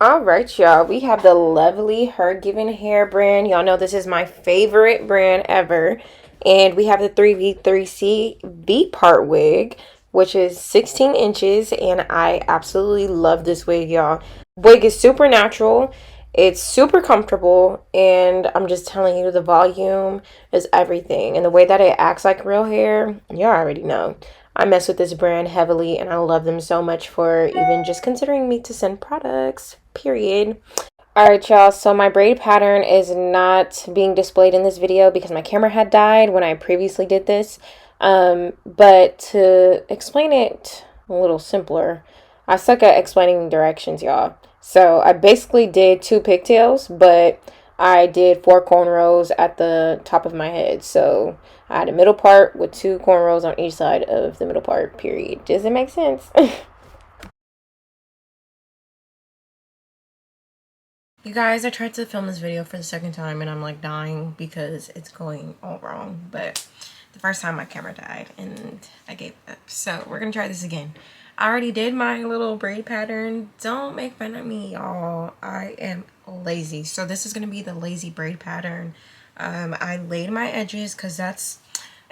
All right, y'all. We have the lovely HerGivenHair brand. Y'all know this is my favorite brand ever. And we have the 3v3C V-part wig, which is 16 inches. And I absolutely love this wig, y'all. Wig is super natural. It's super comfortable. And I'm just telling you, the volume is everything. And the way that it acts like real hair, you already know. I mess with this brand heavily and I love them so much for even just considering me to send products, period. Alright, y'all, so my braid pattern is not being displayed in this video because my camera had died when I previously did this. But to explain it a little simpler, I suck at explaining directions, y'all. So I basically did 2 pigtails, but I did 4 cornrows at the top of my head. So I had a middle part with 2 cornrows on each side of the middle part, period. Does it make sense? You guys, I tried to film this video for the second time and I'm like dying because it's going all wrong. But the first time my camera died and I gave up. So we're gonna try this again. I already did my little braid pattern. Don't make fun of me, y'all. I am lazy. So this is gonna be the lazy braid pattern. I laid my edges because it's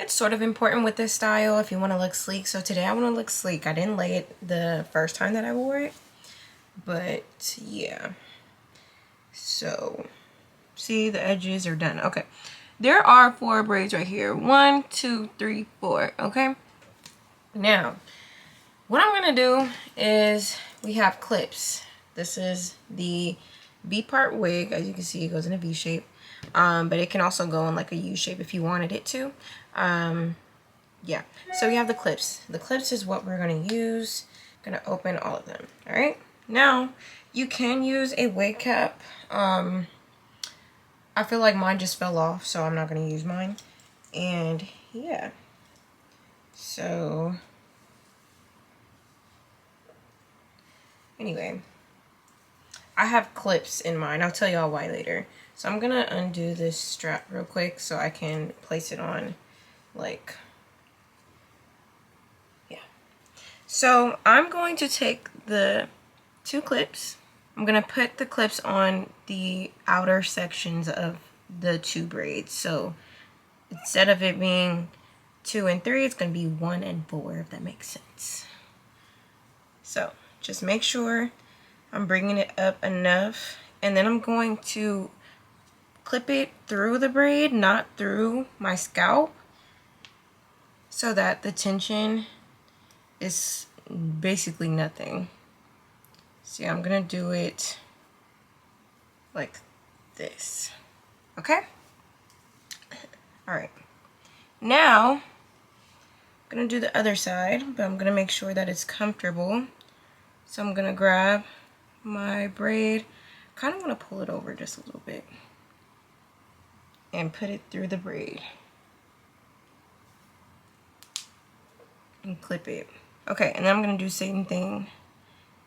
sort of important with this style if you want to look sleek. So today I want to look sleek. I didn't lay it the first time that I wore it, but yeah. So, see, the edges are done. Okay. There are 4 braids right here. 1, 2, 3, 4. Okay. Now, what I'm going to do is we have clips. This is the V-part wig. As you can see, it goes in a V shape. But it can also go in like a U shape if you wanted it to. Yeah. So we have the clips. The clips is what we're going to use. I'm going to open all of them. All right. Now, you can use a wig cap. I feel like mine just fell off, so I'm not going to use mine. And yeah. So anyway, I have clips in mine. I'll tell y'all why later. So I'm going to undo this strap real quick so I can place it on, like, yeah. So I'm going to take the 2 clips. I'm going to put the clips on the outer sections of the 2 braids. So instead of it being 2 and 3, it's going to be 1 and 4, if that makes sense. So just make sure I'm bringing it up enough, and then I'm going to clip it through the braid, not through my scalp, so that the tension is basically nothing. See, I'm gonna do it like this. Okay? Alright. Now, I'm gonna do the other side, but I'm gonna make sure that it's comfortable. So I'm gonna grab my braid, kind of want to pull it over just a little bit and put it through the braid and clip it. Okay, and then I'm gonna do the same thing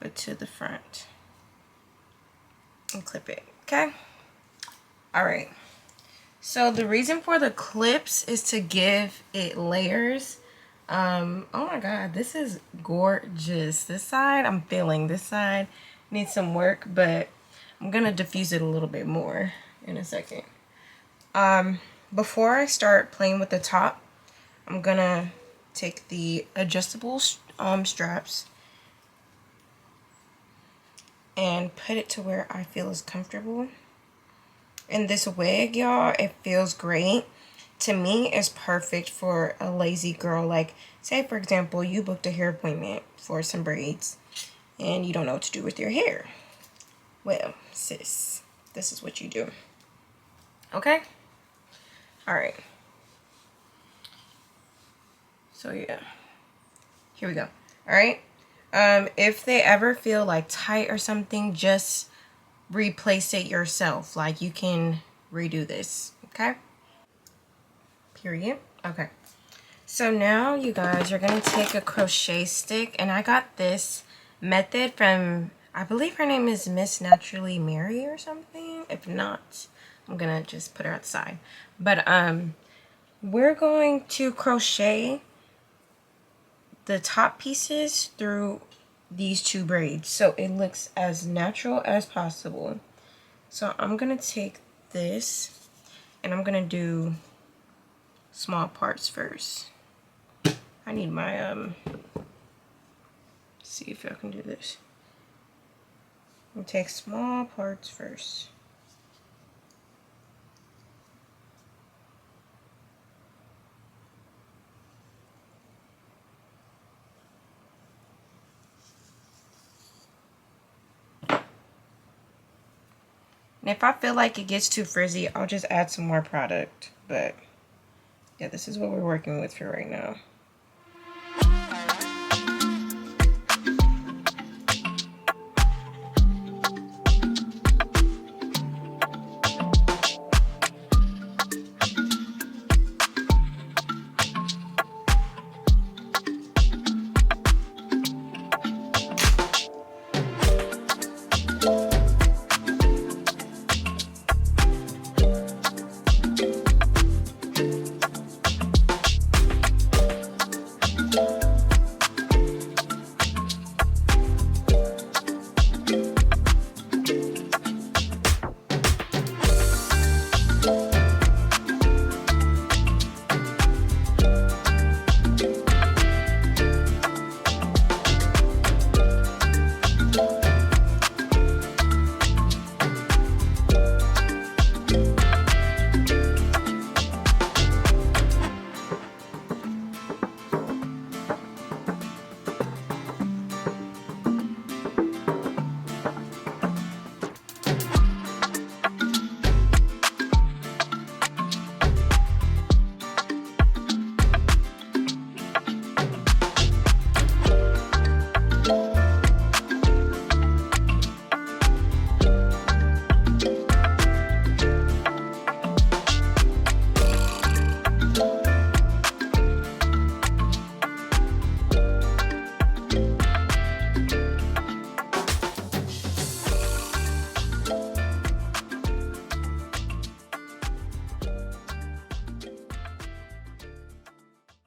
but to the front and clip it. Okay. All right, so the reason for the clips is to give it layers. Oh my god, this is gorgeous. This side, I'm feeling this side needs some work, but I'm gonna diffuse it a little bit more in a second. Before I start playing with the top, I'm gonna take the adjustable straps and put it to where I feel is comfortable. And this wig, y'all, it feels great. To me, it's perfect for a lazy girl. Like, say for example, you booked a hair appointment for some braids and you don't know what to do with your hair. Well, sis, this is what you do. Okay? All right. So yeah, here we go. All right. If they ever feel like tight or something, just replace it yourself. Like, you can redo this. Okay. Period. Okay. So now you guys are gonna take a crochet stick, and I got this method from, I believe her name is Miss Naturally Mary or something. If not, I'm gonna just put her outside. But we're going to crochet the top pieces through these two braids so it looks as natural as possible. So I'm gonna take this and I'm gonna do small parts first. I need my see if I can do this. I'm gonna take small parts first. And if I feel like it gets too frizzy, I'll just add some more product. But yeah, this is what we're working with for right now.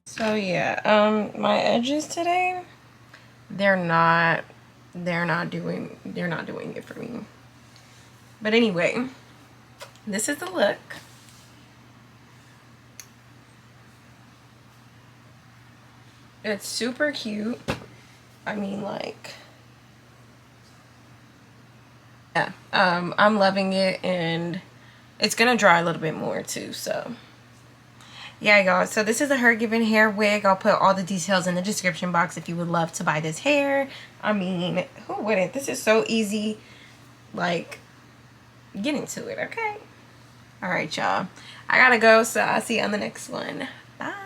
So yeah, my edges today, they're not doing it for me. But anyway, this is the look. It's super cute. I mean, like, yeah, I'm loving it, and it's gonna dry a little bit more too, so yeah, y'all. So this is a HerGivenHair wig. I'll put all the details in the description box if you would love to buy this hair. I mean, who wouldn't? This is so easy. Like, get into it, okay? All right, y'all. I gotta go, so I'll see you on the next one. Bye.